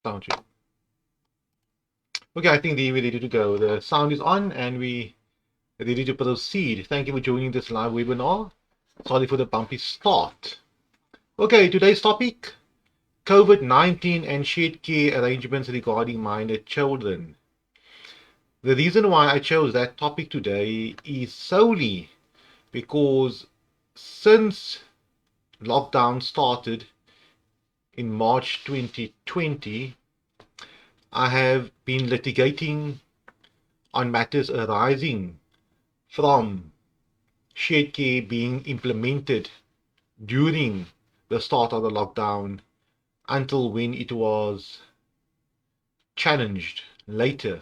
Sound check. Okay, I think we're ready to go. The sound is on and we are ready to proceed. Thank you for joining this live webinar. Sorry for the bumpy start. Okay, today's topic, COVID-19 and shared care arrangements regarding minor children. The reason why I chose that topic today is solely because since lockdown started in March 2020, I have been litigating on matters arising from shared care being implemented during the start of the lockdown until when it was challenged later.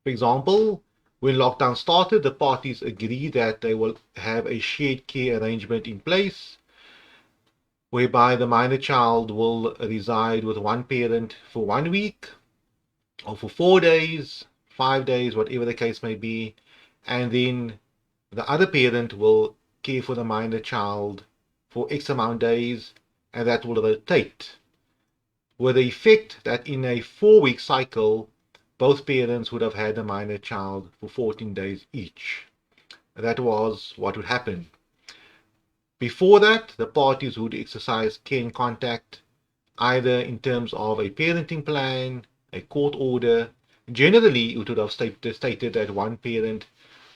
For example, when lockdown started, the parties agreed that they will have a shared care arrangement in place whereby the minor child will reside with one parent for 1 week or for 4 days, 5 days, whatever the case may be, and then the other parent will care for the minor child for X amount of days, and that will rotate, with the effect that in a 4-week cycle, both parents would have had the minor child for 14 days each. That was what would happen. Before that, the parties would exercise care and contact, either in terms of a parenting plan, a court order. Generally, it would have stated that one parent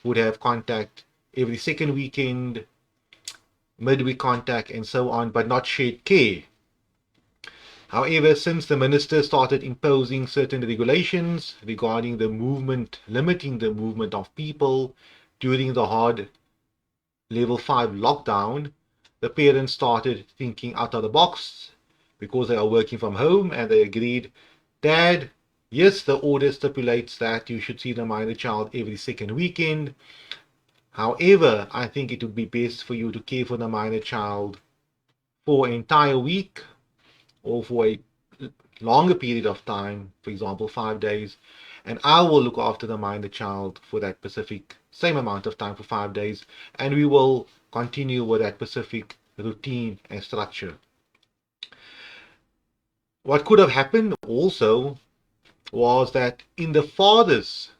would have contact every second weekend, midweek contact, and so on, but not shared care. However, since the minister started imposing certain regulations regarding the movement, limiting the movement of people during the hard level 5 lockdown, the parents started thinking out of the box because they are working from home, and they agreed, Dad, yes, the order stipulates that you should see the minor child every second weekend. However, I think it would be best for you to care for the minor child for an entire week or for a longer period of time, for example, 5 days, and I will look after the minor child for that specific same amount of time for 5 days, and we will continue with that specific routine and structure. What could have happened also was that in the father's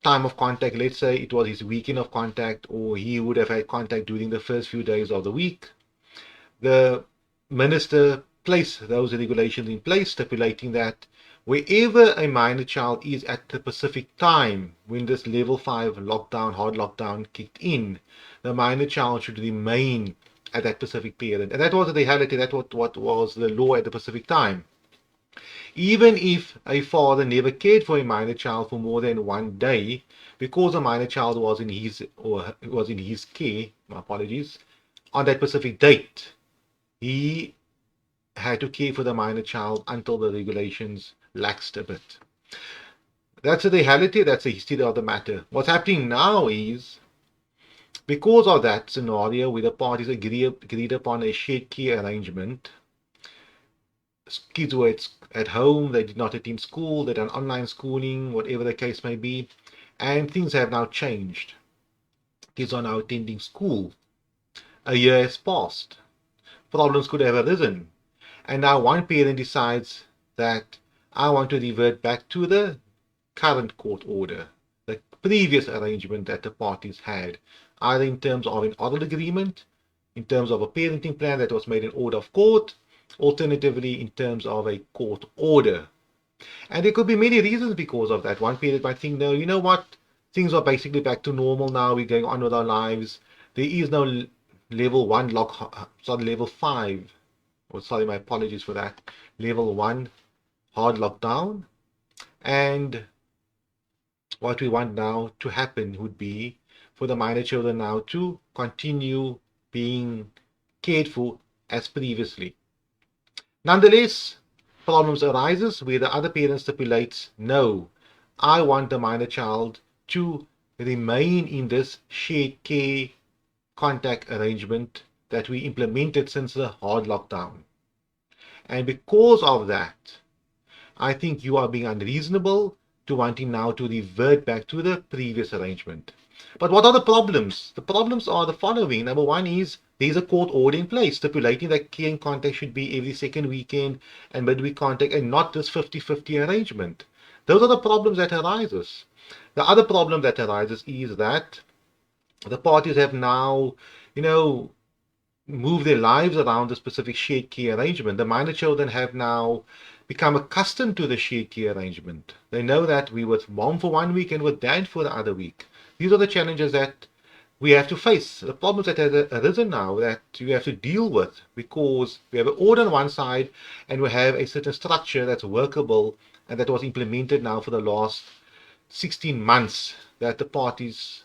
time of contact, let's say it was his weekend of contact, or he would have had contact during the first few days of the week, the minister placed those regulations in place, stipulating that wherever a minor child is at the specific time when this level 5 lockdown, hard lockdown kicked in, the minor child should remain at that specific parent. And that was the reality, that what was the law at the specific time. Even if a father never cared for a minor child for more than 1 day, because the minor child was in his care, my apologies, on that specific date, he had to care for the minor child until the regulations laxed a bit. That's the reality, that's the history of the matter. What's happening now is, because of that scenario where the parties agreed upon a shared care arrangement, kids were at home, they did not attend school, they done online schooling, whatever the case may be, and things have now changed. Kids are now attending school. A year has passed. Problems could have arisen. And now one parent decides that I want to revert back to the current court order, the previous arrangement that the parties had, either in terms of an oral agreement, in terms of a parenting plan that was made in order of court, alternatively in terms of a court order. And there could be many reasons because of that. One parent might think, no, you know what, things are basically back to normal now, we're going on with our lives, there is no level 1 level 5, sorry, my apologies for that, level 1 hard lockdown. And what we want now to happen would be for the minor children now to continue being cared for as previously. Nonetheless, problems arises where the other parent stipulates, no, I want the minor child to remain in this shared care contact arrangement that we implemented since the hard lockdown. And because of that, I think you are being unreasonable to wanting now to revert back to the previous arrangement. But what are the problems? The problems are the following. Number one is there's a court order in place stipulating that care and contact should be every second weekend and midweek contact and not this 50-50 arrangement. Those are the problems that arises. The other problem that arises is that the parties have now, move their lives around the specific shared care arrangement. The minor children have now become accustomed to the shared care arrangement. They know that we with mom for 1 week and with dad for the other week. These are the challenges that we have to face, the problems that have arisen now that you have to deal with, because we have an order on one side and we have a certain structure that's workable and that was implemented now for the last 16 months that the parties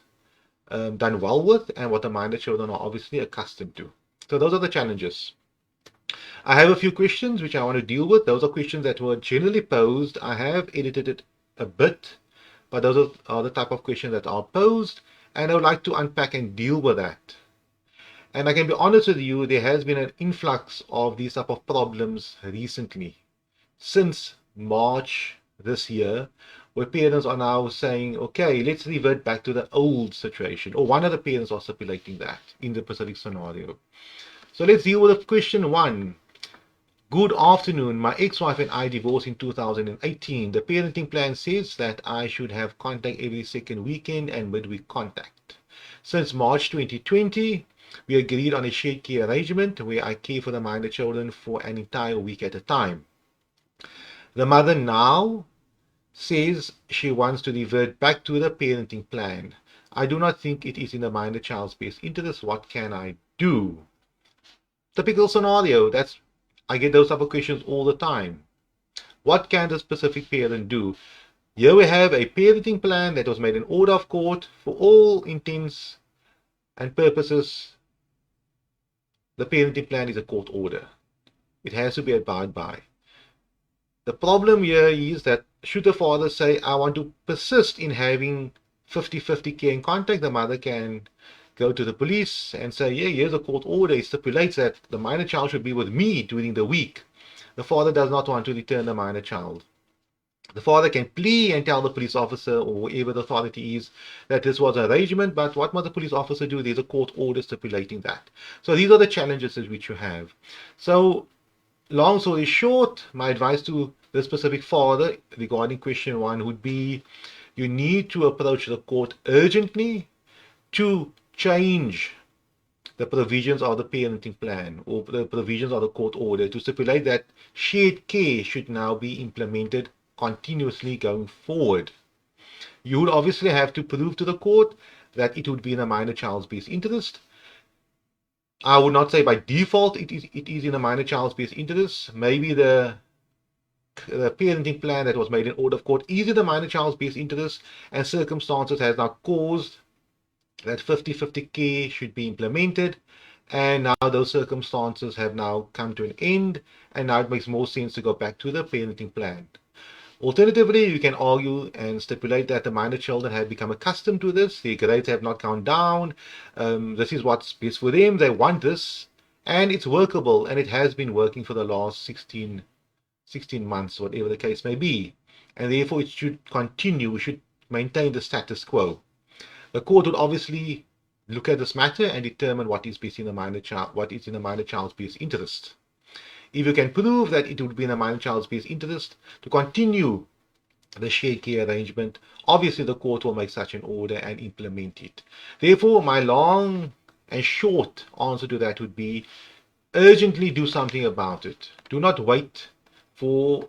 done well with and what the minor children are obviously accustomed to. So those are the challenges. I have a few questions which I want to deal with. Those are questions that were generally posed. I have edited it a bit, but those are the type of questions that are posed, and I would like to unpack and deal with that. And I can be honest with you, there has been an influx of these type of problems recently, since March this year, where parents are now saying, okay, let's revert back to the old situation, or one of the parents are stipulating that in the specific scenario. So let's deal with question 1. Good afternoon. My ex-wife and I divorced in 2018. The parenting plan says that I should have contact every second weekend and midweek contact. Since March 2020, we agreed on a shared care arrangement where I care for the minor children for an entire week at a time. The mother now says she wants to revert back to the parenting plan. I do not think it is in the minor child's best interest. What can I do? Typical scenario. I get those type of questions all the time. What can the specific parent do? Here we have a parenting plan that was made in order of court. For all intents and purposes, the parenting plan is a court order. It has to be abided by. The problem here is that should the father say, I want to persist in having 50-50 care and contact, the mother can go to the police and say, yeah, here's a court order. It stipulates that the minor child should be with me during the week. The father does not want to return the minor child. The father can plead and tell the police officer or whoever the authority is that this was an arrangement, but what must the police officer do? There's a court order stipulating that. So these are the challenges which you have. So long story short, my advice to the specific father regarding question 1 would be, you need to approach the court urgently to change the provisions of the parenting plan or the provisions of the court order to stipulate that shared care should now be implemented continuously going forward. You would obviously have to prove to the court that it would be in a minor child's best interest. I would not say by default it is in a minor child's best interest. Maybe the parenting plan that was made in order of court is in the minor child's best interest, and circumstances has now caused that 50-50 care should be implemented, and now those circumstances have now come to an end, and now it makes more sense to go back to the parenting plan. Alternatively, you can argue and stipulate that the minor children have become accustomed to this, their grades have not gone down, this is what's best for them, they want this, and it's workable, and it has been working for the last 16 months, whatever the case may be, and therefore it should continue, we should maintain the status quo. The court would obviously look at this matter and determine what is best in the minor child, what is in the minor child's best interest. If you can prove that it would be in the minor child's best interest to continue the shared care arrangement, obviously the court will make such an order and implement it. Therefore, my long and short answer to that would be, urgently do something about it. Do not wait for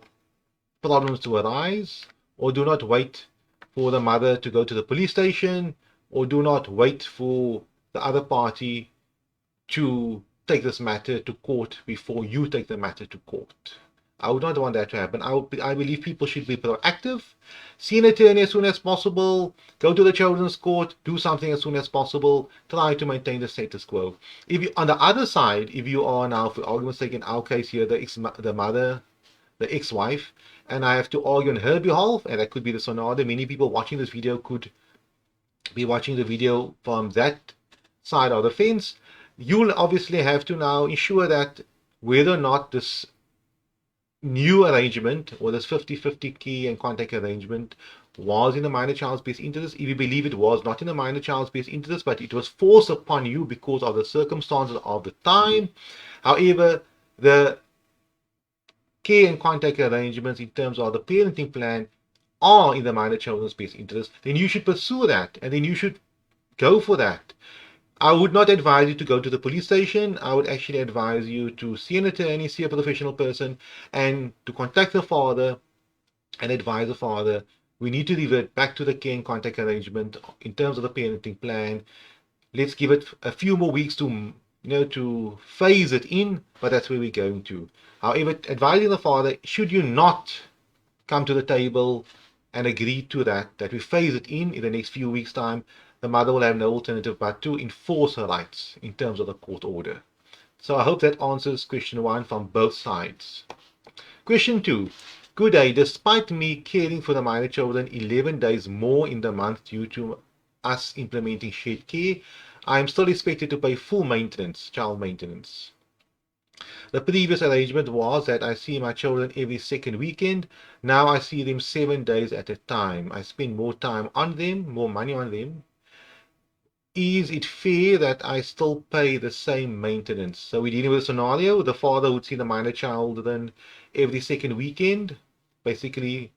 problems to arise, or do not wait for the mother to go to the police station, or do not wait for the other party to take this matter to court before you take the matter to court. I would not want that to happen. I believe people should be proactive, see an attorney as soon as possible, go to the children's court, do something as soon as possible, try to maintain the status quo. If you, on the other side, if you are now, for argument's sake, in our case here, the mother, the ex-wife, and I have to argue on her behalf, and that could be the scenario, many people watching this video could be watching the video from that side of the fence, you'll obviously have to now ensure that whether or not this new arrangement or this 50-50 key and contact arrangement was in the minor child's best interest, if you believe it was not in the minor child's best interest, but it was forced upon you because of the circumstances of the time, however, the care and contact arrangements in terms of the parenting plan are in the minor children's best interest, then you should pursue that and then you should go for that. I would not advise you to go to the police station. I would actually advise you to see an attorney, see a professional person, and to contact the father and advise the father. We need to revert back to the care and contact arrangement in terms of the parenting plan. Let's give it a few more weeks to phase it in, but that's where we're going to. However, advising the father, should you not come to the table and agree to that we phase it in the next few weeks' time, the mother will have no alternative but to enforce her rights in terms of the court order. So I hope that answers question 1 from both sides. Question 2. Good day. Despite me caring for the minor children 11 days more in the month due to us implementing shared care, I am still expected to pay full maintenance, child maintenance. The previous arrangement was that I see my children every second weekend. Now I see them 7 days at a time. I spend more time on them, more money on them. Is it fair that I still pay the same maintenance? So we're dealing with a scenario. The father would see the minor children every second weekend, basically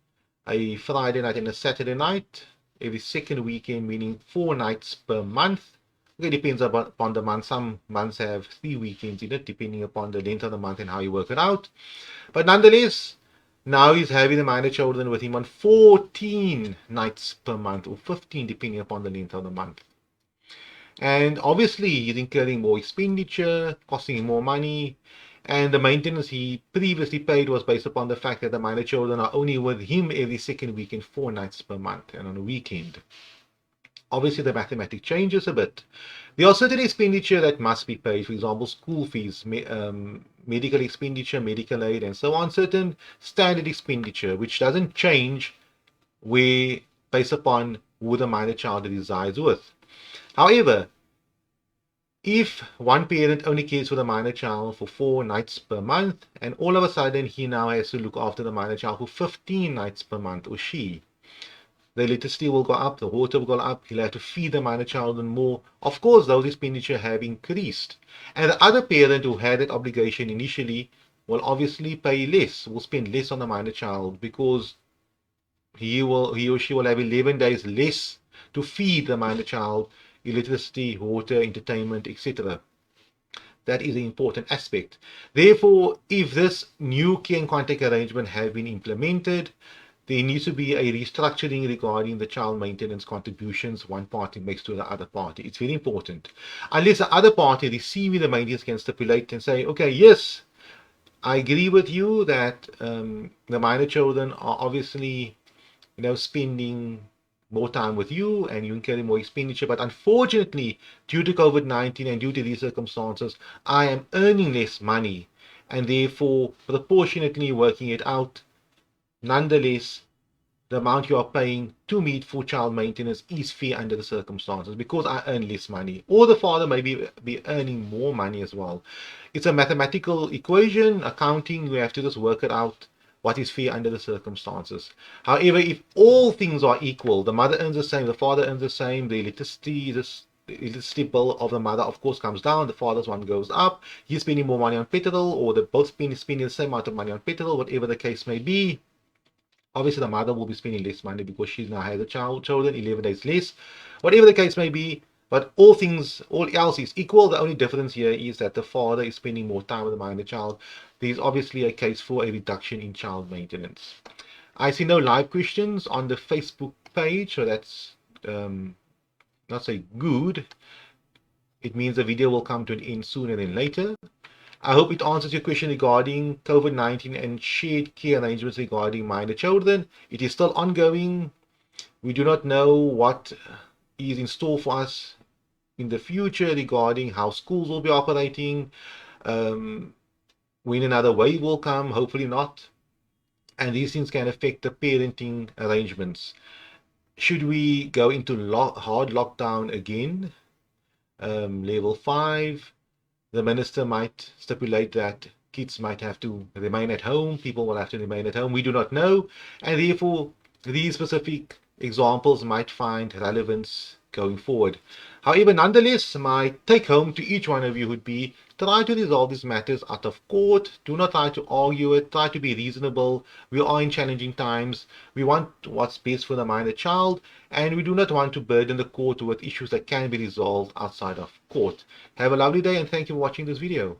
a Friday night and a Saturday night, every second weekend, meaning 4 nights per month. It depends upon the month. Some months have 3 weekends in it, depending upon the length of the month and how you work it out. But nonetheless, now he's having the minor children with him on 14 nights per month, or 15, depending upon the length of the month. And obviously, he's incurring more expenditure, costing him more money. And the maintenance he previously paid was based upon the fact that the minor children are only with him every second weekend, 4 nights per month, and on a weekend. Obviously, the mathematics changes a bit. There are certain expenditure that must be paid, for example, school fees, medical expenditure, medical aid, and so on. Certain standard expenditure, which doesn't change based upon who the minor child resides with. However, if one parent only cares for the minor child for 4 nights per month, and all of a sudden he now has to look after the minor child for 15 nights per month, or she, the electricity will go up, the water will go up, he'll have to feed the minor child more. Of course, those expenditure have increased. And the other parent who had that obligation initially will obviously pay less, will spend less on the minor child, because he or she will have 11 days less to feed the minor child, electricity, water, entertainment, etc. That is an important aspect. Therefore, if this new care and contact arrangement have been implemented, there needs to be a restructuring regarding the child maintenance contributions one party makes to the other party. It's very important. Unless the other party receiving the maintenance can stipulate and say, okay, yes, I agree with you that the minor children are obviously spending more time with you and you incur more expenditure, but unfortunately, due to COVID-19 and due to these circumstances, I am earning less money and therefore proportionately working it out. Nonetheless, the amount you are paying to me for child maintenance is fair under the circumstances because I earn less money, or the father may be earning more money as well. It's a mathematical equation, accounting. We have to just work it out, what is fair under the circumstances. However, if all things are equal, the mother earns the same, the father earns the same, the electricity bill of the mother of course comes down, the father's one goes up, he's spending more money on petrol, or they're both spending the same amount of money on petrol, whatever the case may be. Obviously, the mother will be spending less money because she now has a children, 11 days less, whatever the case may be. But all else is equal. The only difference here is that the father is spending more time with the minor child. There's obviously a case for a reduction in child maintenance. I see no live questions on the Facebook page, so that's not say good. It means the video will come to an end sooner than later. I hope it answers your question regarding COVID-19 and shared care arrangements regarding minor children. It is still ongoing. We do not know what is in store for us in the future regarding how schools will be operating, when another wave will come, hopefully not. And these things can affect the parenting arrangements. Should we go into hard lockdown again, level 5, the minister might stipulate that kids might have to remain at home, people will have to remain at home. We do not know, and therefore these specific examples might find relevance going forward. However, nonetheless, my take home to each one of you would be try to resolve these matters out of court. Do not try to argue it. Try to be reasonable. We are in challenging times. We want what's best for the minor child, and we do not want to burden the court with issues that can be resolved outside of court. Have a lovely day, and thank you for watching this video.